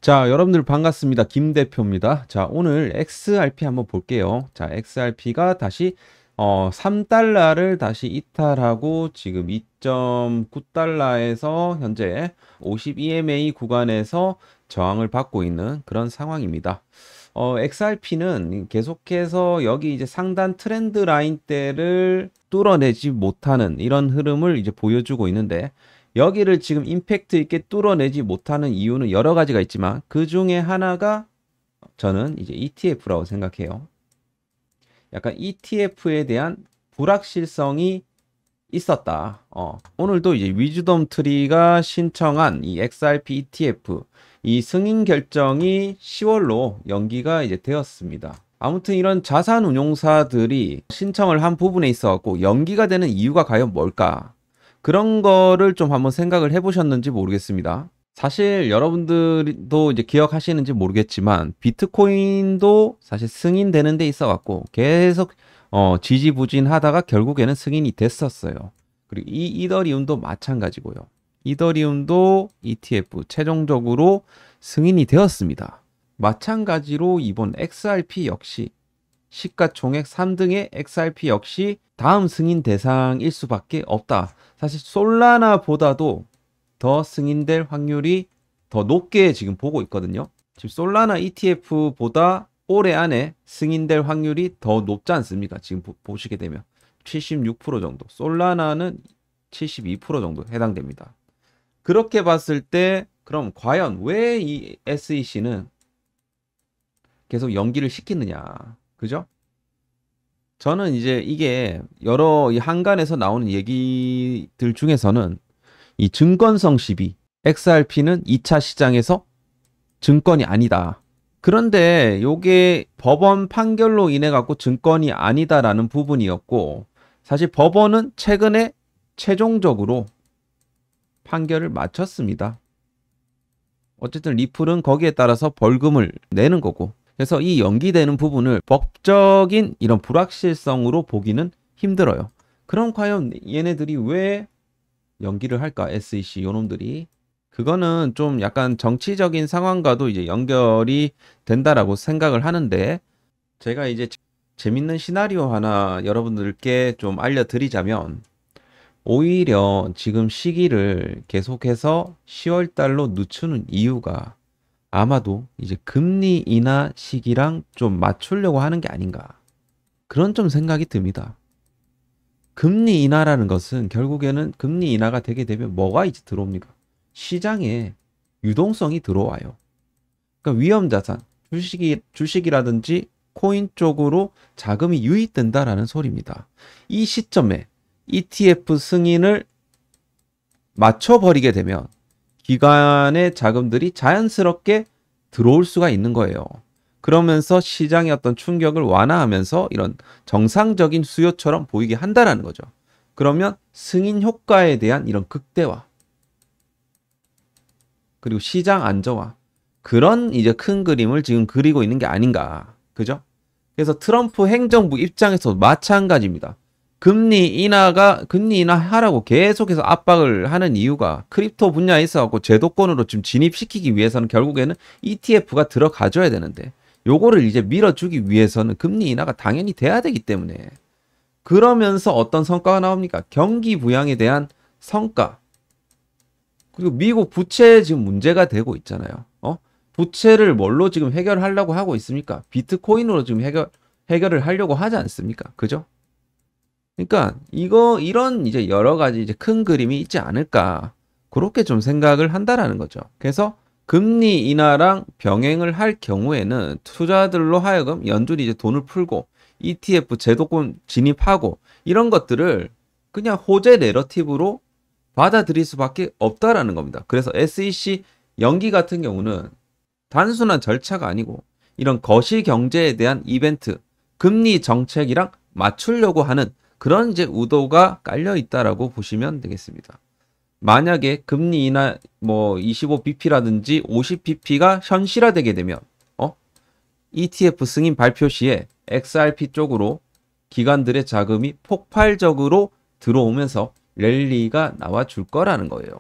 자, 여러분들 반갑습니다. 김 대표입니다. 자, 오늘 XRP 한번 볼게요. 자, XRP가 다시 3달러를 다시 이탈하고 지금 2.9달러에서 현재 52MA 구간에서 저항을 받고 있는 그런 상황입니다. XRP는 계속해서 여기 이제 상단 트렌드 라인대를 뚫어내지 못하는 이런 흐름을 이제 보여주고 있는데, 여기를 지금 임팩트 있게 뚫어내지 못하는 이유는 여러 가지가 있지만 그 중에 하나가 저는 이제 ETF라고 생각해요. 약간 ETF에 대한 불확실성이 있었다. 오늘도 이제 위즈덤 트리가 신청한 이 XRP ETF 이 승인 결정이 10월로 연기가 이제 되었습니다. 아무튼 이런 자산 운용사들이 신청을 한 부분에 있어갖고 연기가 되는 이유가 과연 뭘까? 그런 거를 좀 한번 생각을 해보셨는지 모르겠습니다. 사실 여러분들도 이제 기억하시는지 모르겠지만 비트코인도 사실 승인되는 데 있어갖고 계속 지지부진하다가 결국에는 승인이 됐었어요. 그리고 이 이더리움도 마찬가지고요. 이더리움도 ETF 최종적으로 승인이 되었습니다. 마찬가지로 이번 XRP 역시 시가총액 3등의 XRP 역시 다음 승인 대상일 수밖에 없다. 사실 솔라나보다도 더 승인될 확률이 더 높게 지금 보고 있거든요. 지금 솔라나 ETF보다 올해 안에 승인될 확률이 더 높지 않습니까? 지금 보시게 되면 76% 정도, 솔라나는 72% 정도 해당됩니다. 그렇게 봤을 때 그럼 과연 왜 이 SEC는 계속 연기를 시키느냐, 그죠? 저는 이제 이게 여러 이 한간에서 나오는 얘기들 중에서는 이 증권성 시비, XRP는 2차 시장에서 증권이 아니다. 그런데 요게 법원 판결로 인해 갖고 증권이 아니다라는 부분이었고, 사실 법원은 최근에 최종적으로 판결을 마쳤습니다. 어쨌든 리플은 거기에 따라서 벌금을 내는 거고, 그래서 이 연기되는 부분을 법적인 이런 불확실성으로 보기는 힘들어요. 그럼 과연 얘네들이 왜 연기를 할까? SEC 요놈들이. 그거는 좀 약간 정치적인 상황과도 이제 연결이 된다라고 생각을 하는데, 제가 이제 재밌는 시나리오 하나 여러분들께 좀 알려드리자면, 오히려 지금 시기를 계속해서 10월 달로 늦추는 이유가 아마도 이제 금리 인하 시기랑 좀 맞추려고 하는 게 아닌가. 그런 좀 생각이 듭니다. 금리 인하라는 것은 결국에는 금리 인하가 되게 되면 뭐가 이제 들어옵니까? 시장에 유동성이 들어와요. 그러니까 위험자산, 주식이라든지 코인 쪽으로 자금이 유입된다라는 소리입니다. 이 시점에 ETF 승인을 맞춰버리게 되면 기관의 자금들이 자연스럽게 들어올 수가 있는 거예요. 그러면서 시장의 어떤 충격을 완화하면서 이런 정상적인 수요처럼 보이게 한다라는 거죠. 그러면 승인 효과에 대한 이런 극대화, 그리고 시장 안정화, 그런 이제 큰 그림을 지금 그리고 있는 게 아닌가. 그죠? 그래서 트럼프 행정부 입장에서 마찬가지입니다. 금리 인하하라고 계속해서 압박을 하는 이유가 크립토 분야에 있어갖고 제도권으로 지금 진입시키기 위해서는 결국에는 ETF가 들어가줘야 되는데, 요거를 이제 밀어주기 위해서는 금리 인하가 당연히 돼야 되기 때문에, 그러면서 어떤 성과가 나옵니까? 경기 부양에 대한 성과. 그리고 미국 부채 지금 문제가 되고 있잖아요. 부채를 뭘로 지금 해결하려고 하고 있습니까? 비트코인으로 지금 해결을 하려고 하지 않습니까? 그죠? 그러니까 이런 이제 여러 가지 이제 큰 그림이 있지 않을까, 그렇게 좀 생각을 한다라는 거죠. 그래서 금리 인하랑 병행을 할 경우에는 투자들로 하여금 연준이 이제 돈을 풀고 ETF 제도권 진입하고 이런 것들을 그냥 호재 내러티브로 받아들일 수밖에 없다라는 겁니다. 그래서 SEC 연기 같은 경우는 단순한 절차가 아니고 이런 거시 경제에 대한 이벤트, 금리 정책이랑 맞추려고 하는 그런 이제 의도가 깔려 있다라고 보시면 되겠습니다. 만약에 금리 인하 25bp라든지 50bp가 현실화되게 되면 ETF 승인 발표 시에 XRP 쪽으로 기관들의 자금이 폭발적으로 들어오면서 랠리가 나와 줄 거라는 거예요.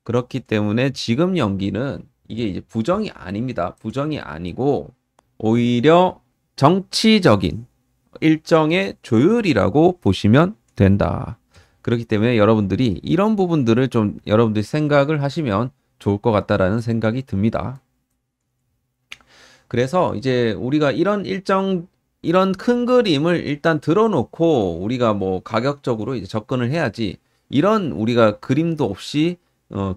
그렇기 때문에 지금 연기는 이게 이제 부정이 아닙니다. 부정이 아니고 오히려 정치적인 일정의 조율이라고 보시면 된다. 그렇기 때문에 여러분들이 이런 부분들을 좀 여러분들이 생각을 하시면 좋을 것 같다라는 생각이 듭니다. 그래서 이제 우리가 이런 큰 그림을 일단 들어놓고 우리가 뭐 가격적으로 이제 접근을 해야지, 이런 우리가 그림도 없이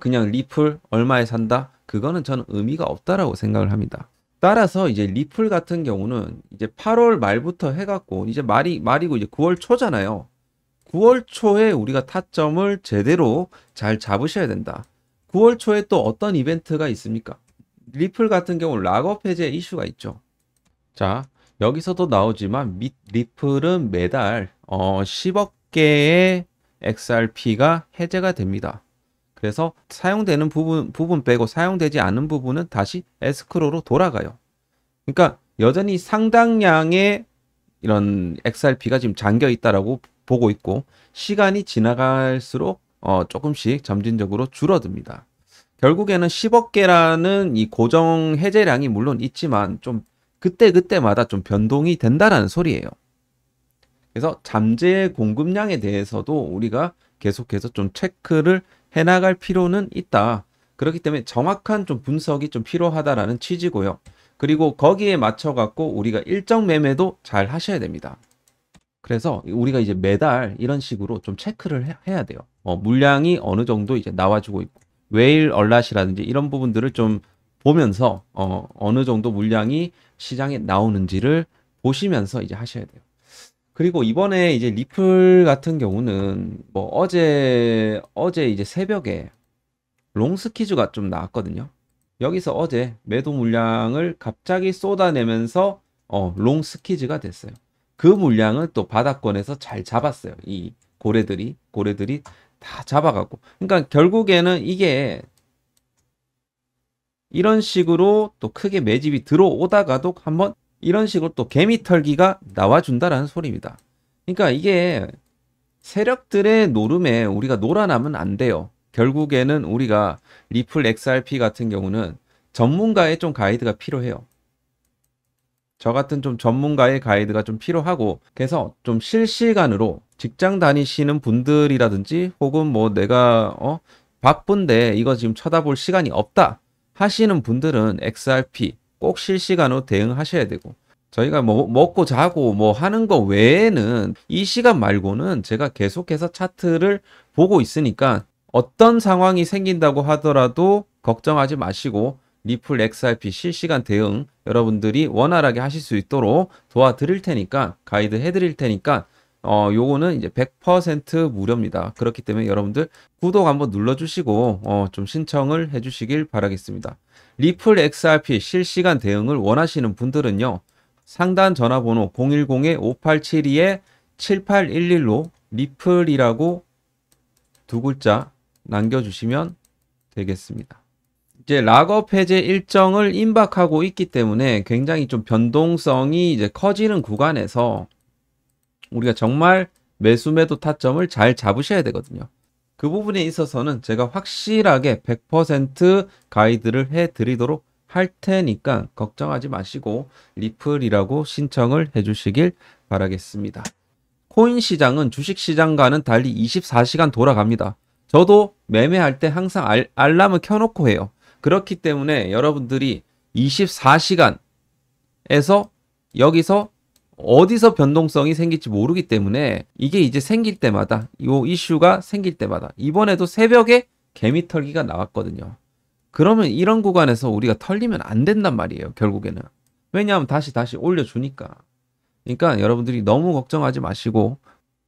그냥 리플 얼마에 산다? 그거는 저는 의미가 없다라고 생각을 합니다. 따라서 이제 리플 같은 경우는 이제 8월 말부터 해갖고 이제 말이고 이제 9월 초잖아요. 9월 초에 우리가 타점을 제대로 잘 잡으셔야 된다. 9월 초에 또 어떤 이벤트가 있습니까? 리플 같은 경우 락업 해제 이슈가 있죠. 자, 여기서도 나오지만 리플은 매달 10억 개의 XRP가 해제가 됩니다. 그래서 사용되는 부분 빼고 사용되지 않은 부분은 다시 에스크로로 돌아가요. 그러니까 여전히 상당량의 이런 XRP가 지금 잠겨 있다라고 보고 있고, 시간이 지나갈수록 조금씩 점진적으로 줄어듭니다. 결국에는 10억 개라는 이 고정 해제량이 물론 있지만 좀 그때그때마다 좀 변동이 된다라는 소리예요. 그래서 잠재 공급량에 대해서도 우리가 계속해서 좀 체크를 해나갈 필요는 있다. 그렇기 때문에 정확한 좀 분석이 좀 필요하다라는 취지고요. 그리고 거기에 맞춰 갖고 우리가 일정 매매도 잘 하셔야 됩니다. 그래서 우리가 이제 매달 이런 식으로 좀 체크를 해야 돼요. 물량이 어느 정도 이제 나와주고 있고, 웨일 얼랏이라든지 이런 부분들을 좀 보면서 어느 정도 물량이 시장에 나오는지를 보시면서 이제 하셔야 돼요. 그리고 이번에 이제 리플 같은 경우는 뭐 어제 이제 새벽에 롱스퀴즈가 좀 나왔거든요. 여기서 어제 매도 물량을 갑자기 쏟아내면서 롱스퀴즈가 됐어요. 그 물량을 또 바닥권에서 잘 잡았어요. 이 고래들이 다 잡아가고. 그러니까 결국에는 이게 이런 식으로 또 크게 매집이 들어오다가도 한번 이런 식으로 또 개미 털기가 나와준다라는 소리입니다. 그러니까 이게 세력들의 노름에 우리가 놀아나면 안 돼요. 결국에는 우리가 리플 XRP 같은 경우는 전문가의 좀 가이드가 필요해요. 저 같은 좀 전문가의 가이드가 좀 필요하고, 그래서 좀 실시간으로 직장 다니시는 분들이라든지 혹은 뭐 내가 바쁜데 이거 지금 쳐다볼 시간이 없다 하시는 분들은 XRP 꼭 실시간으로 대응하셔야 되고, 저희가 뭐 먹고 자고 뭐 하는 거 외에는 이 시간 말고는 제가 계속해서 차트를 보고 있으니까 어떤 상황이 생긴다고 하더라도 걱정하지 마시고 리플 XRP 실시간 대응 여러분들이 원활하게 하실 수 있도록 도와드릴 테니까, 가이드 해드릴 테니까 요거는 이제 100% 무료입니다. 그렇기 때문에 여러분들 구독 한번 눌러주시고 좀 신청을 해주시길 바라겠습니다. 리플 XRP 실시간 대응을 원하시는 분들은요, 상단 전화번호 010-5872-7811로 리플이라고 두 글자 남겨주시면 되겠습니다. 이제 락업 해제 일정을 임박하고 있기 때문에 굉장히 좀 변동성이 이제 커지는 구간에서 우리가 정말 매수 매도 타점을 잘 잡으셔야 되거든요. 그 부분에 있어서는 제가 확실하게 100% 가이드를 해 드리도록 할 테니까 걱정하지 마시고 리플이라고 신청을 해 주시길 바라겠습니다. 코인 시장은 주식 시장과는 달리 24시간 돌아갑니다. 저도 매매할 때 항상 알람을 켜놓고 해요. 그렇기 때문에 여러분들이 24시간에서 여기서 어디서 변동성이 생길지 모르기 때문에 이게 이제 생길 때마다, 이 이슈가 생길 때마다, 이번에도 새벽에 개미 털기가 나왔거든요. 그러면 이런 구간에서 우리가 털리면 안 된단 말이에요, 결국에는. 왜냐하면 다시 올려주니까. 그러니까 여러분들이 너무 걱정하지 마시고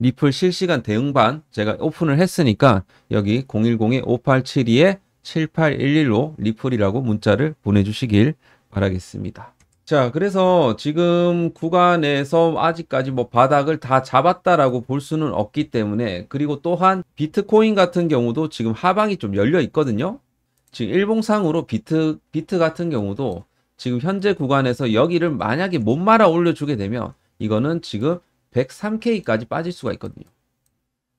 리플 실시간 대응반 제가 오픈을 했으니까 여기 010-5872-7811로 리플이라고 문자를 보내주시길 바라겠습니다. 자, 그래서 지금 구간에서 아직까지 뭐 바닥을 다 잡았다라고 볼 수는 없기 때문에, 그리고 또한 비트코인 같은 경우도 지금 하방이 좀 열려 있거든요. 지금 일봉상으로 비트 같은 경우도 지금 현재 구간에서 여기를 만약에 못 말아 올려주게 되면 이거는 지금 103K까지 빠질 수가 있거든요.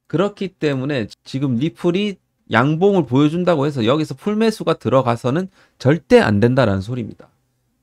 그렇기 때문에 지금 리플이 양봉을 보여준다고 해서 여기서 풀매수가 들어가서는 절대 안 된다라는 소리입니다.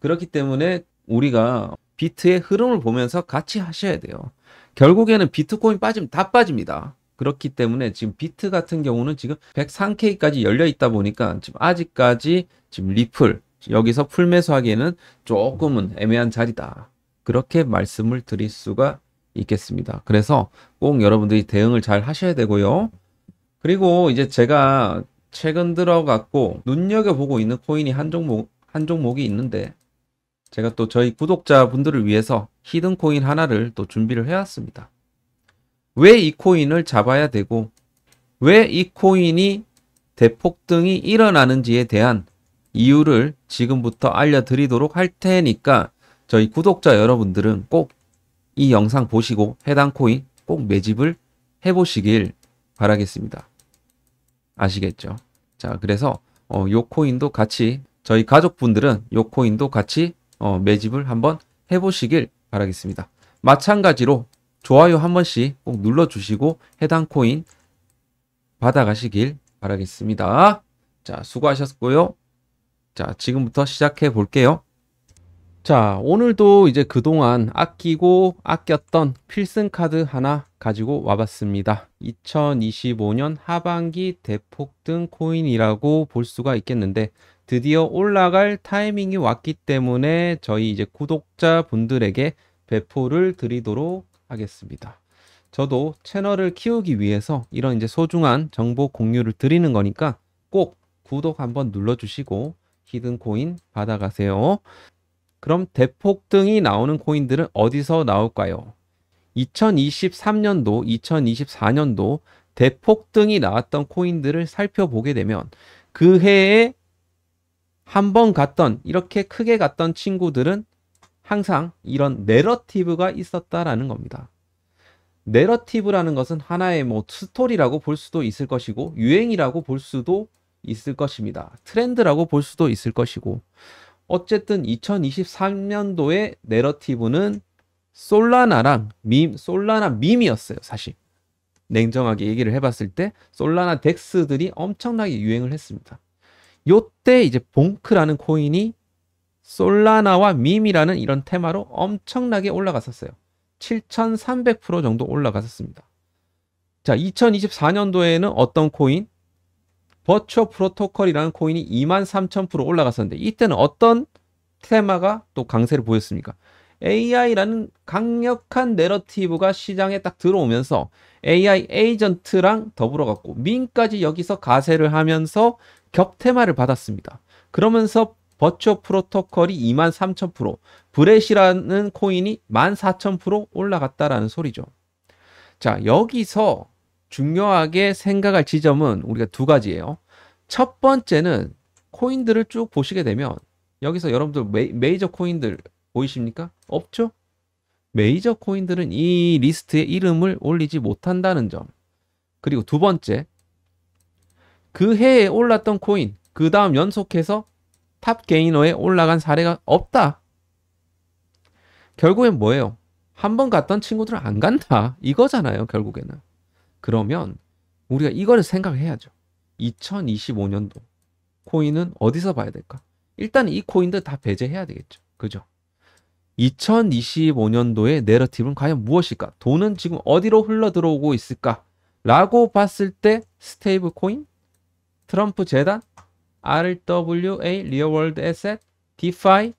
그렇기 때문에 우리가 비트의 흐름을 보면서 같이 하셔야 돼요. 결국에는 비트코인 빠지면 다 빠집니다. 그렇기 때문에 지금 비트 같은 경우는 지금 103K까지 열려 있다 보니까 지금 아직까지 지금 리플 여기서 풀매수하기에는 조금은 애매한 자리다. 그렇게 말씀을 드릴 수가 있겠습니다. 그래서 꼭 여러분들이 대응을 잘 하셔야 되고요. 그리고 이제 제가 최근 들어갖고 눈여겨보고 있는 코인이 한 종목이 있는데 제가 또 저희 구독자분들을 위해서 히든 코인 하나를 또 준비를 해왔습니다. 왜 이 코인을 잡아야 되고 왜 이 코인이 대폭등이 일어나는지에 대한 이유를 지금부터 알려드리도록 할 테니까 저희 구독자 여러분들은 꼭 이 영상 보시고 해당 코인 꼭 매집을 해보시길 바라겠습니다. 아시겠죠? 자, 그래서 요 코인도 같이 저희 가족분들은 요 코인도 같이 매집을 한번 해보시길 바라겠습니다. 마찬가지로 좋아요 한 번씩 꼭 눌러주시고 해당 코인 받아가시길 바라겠습니다. 자, 수고하셨고요. 자, 지금부터 시작해 볼게요. 자, 오늘도 이제 그동안 아끼고 아꼈던 필승 카드 하나 가지고 와봤습니다. 2025년 하반기 대폭등 코인이라고 볼 수가 있겠는데 드디어 올라갈 타이밍이 왔기 때문에 저희 이제 구독자분들에게 배포를 드리도록 하겠습니다. 저도 채널을 키우기 위해서 이런 이제 소중한 정보 공유를 드리는 거니까 꼭 구독 한번 눌러주시고 히든 코인 받아가세요. 그럼 대폭등이 나오는 코인들은 어디서 나올까요? 2023년도, 2024년도 대폭등이 나왔던 코인들을 살펴보게 되면 그 해에 한 번 갔던, 이렇게 크게 갔던 친구들은 항상 이런 내러티브가 있었다라는 겁니다. 내러티브라는 것은 하나의 뭐 스토리라고 볼 수도 있을 것이고 유행이라고 볼 수도 있을 것입니다. 트렌드라고 볼 수도 있을 것이고 어쨌든 2023년도의 내러티브는 솔라나랑 솔라나 밈이었어요. 사실 냉정하게 얘기를 해봤을 때 솔라나 덱스들이 엄청나게 유행을 했습니다. 요때 이제 봉크라는 코인이 솔라나와 밈이라는 이런 테마로 엄청나게 올라갔었어요. 7,300% 정도 올라갔었습니다. 자, 2024년도에는 어떤 코인? 버추어 프로토콜이라는 코인이 23,000% 올라갔었는데 이때는 어떤 테마가 또 강세를 보였습니까? AI라는 강력한 내러티브가 시장에 딱 들어오면서 AI 에이전트랑 더불어 갖고 민까지 여기서 가세를 하면서 격테마를 받았습니다. 그러면서 버추어 프로토콜이 23,000%, 브렛이라는 코인이 14,000% 올라갔다라는 소리죠. 자, 여기서 중요하게 생각할 지점은 우리가 두 가지예요. 첫 번째는 코인들을 쭉 보시게 되면 여기서 여러분들 메이저 코인들 보이십니까? 없죠? 메이저 코인들은 이 리스트에 이름을 올리지 못한다는 점. 그리고 두 번째, 그 해에 올랐던 코인, 그 다음 연속해서 탑 게이너에 올라간 사례가 없다. 결국엔 뭐예요? 한 번 갔던 친구들은 안 간다. 이거잖아요, 결국에는. 그러면 우리가 이거를 생각해야죠. 2025년도 코인은 어디서 봐야 될까? 일단 이 코인들 다 배제해야 되겠죠. 그죠? 2025년도의 내러티브는 과연 무엇일까? 돈은 지금 어디로 흘러 들어오고 있을까? 라고 봤을 때 스테이블 코인, 트럼프 재단, RWA, 리얼 월드 에셋, 디파이,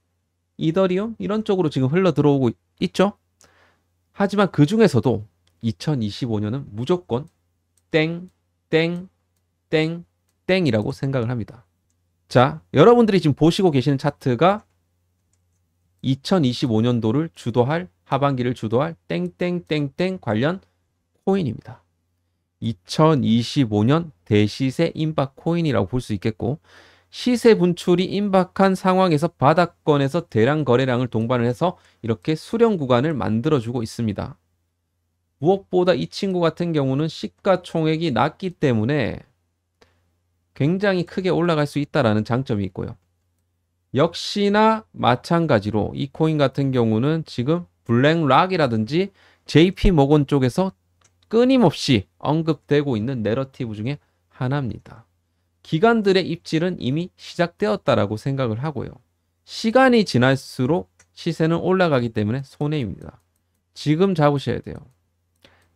이더리움 이런 쪽으로 지금 흘러 들어오고 있죠. 하지만 그 중에서도 2025년은 무조건 땡, 땡, 땡, 땡이라고 생각을 합니다. 자, 여러분들이 지금 보시고 계시는 차트가 2025년도를 주도할, 하반기를 주도할 땡땡땡땡 관련 코인입니다. 2025년 대시세 임박 코인이라고 볼 수 있겠고, 시세 분출이 임박한 상황에서 바닥권에서 대량 거래량을 동반을 해서 이렇게 수렴 구간을 만들어주고 있습니다. 무엇보다 이 친구 같은 경우는 시가총액이 낮기 때문에 굉장히 크게 올라갈 수 있다는 장점이 있고요. 역시나 마찬가지로 이 코인 같은 경우는 지금 블랙락이라든지 JP 모건 쪽에서 끊임없이 언급되고 있는 내러티브 중에 하나입니다. 기관들의 입질은 이미 시작되었다라고 생각을 하고요. 시간이 지날수록 시세는 올라가기 때문에 손해입니다. 지금 잡으셔야 돼요.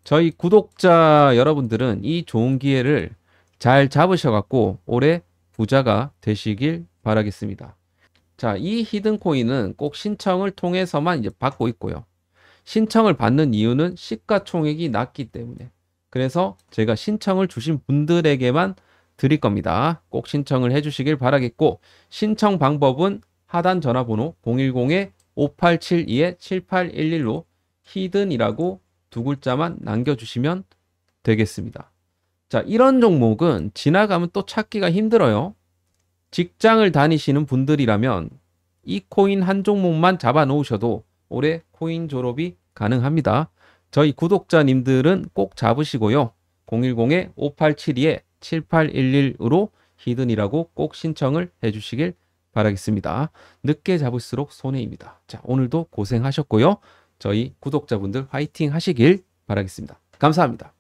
저희 구독자 여러분들은 이 좋은 기회를 잘 잡으셔갖고 올해 부자가 되시길 바라겠습니다. 자, 이 히든코인은 꼭 신청을 통해서만 이제 받고 있고요. 신청을 받는 이유는 시가총액이 낮기 때문에. 그래서 제가 신청을 주신 분들에게만 드릴 겁니다. 꼭 신청을 해주시길 바라겠고, 신청 방법은 하단 전화번호 010-5872-7811로 히든이라고 두 글자만 남겨주시면 되겠습니다. 자, 이런 종목은 지나가면 또 찾기가 힘들어요. 직장을 다니시는 분들이라면 이 코인 한 종목만 잡아 놓으셔도 올해 코인 졸업이 가능합니다. 저희 구독자님들은 꼭 잡으시고요. 010-5872-7811으로 히든이라고 꼭 신청을 해주시길 바라겠습니다. 늦게 잡을수록 손해입니다. 자, 오늘도 고생하셨고요. 저희 구독자분들 화이팅 하시길 바라겠습니다. 감사합니다.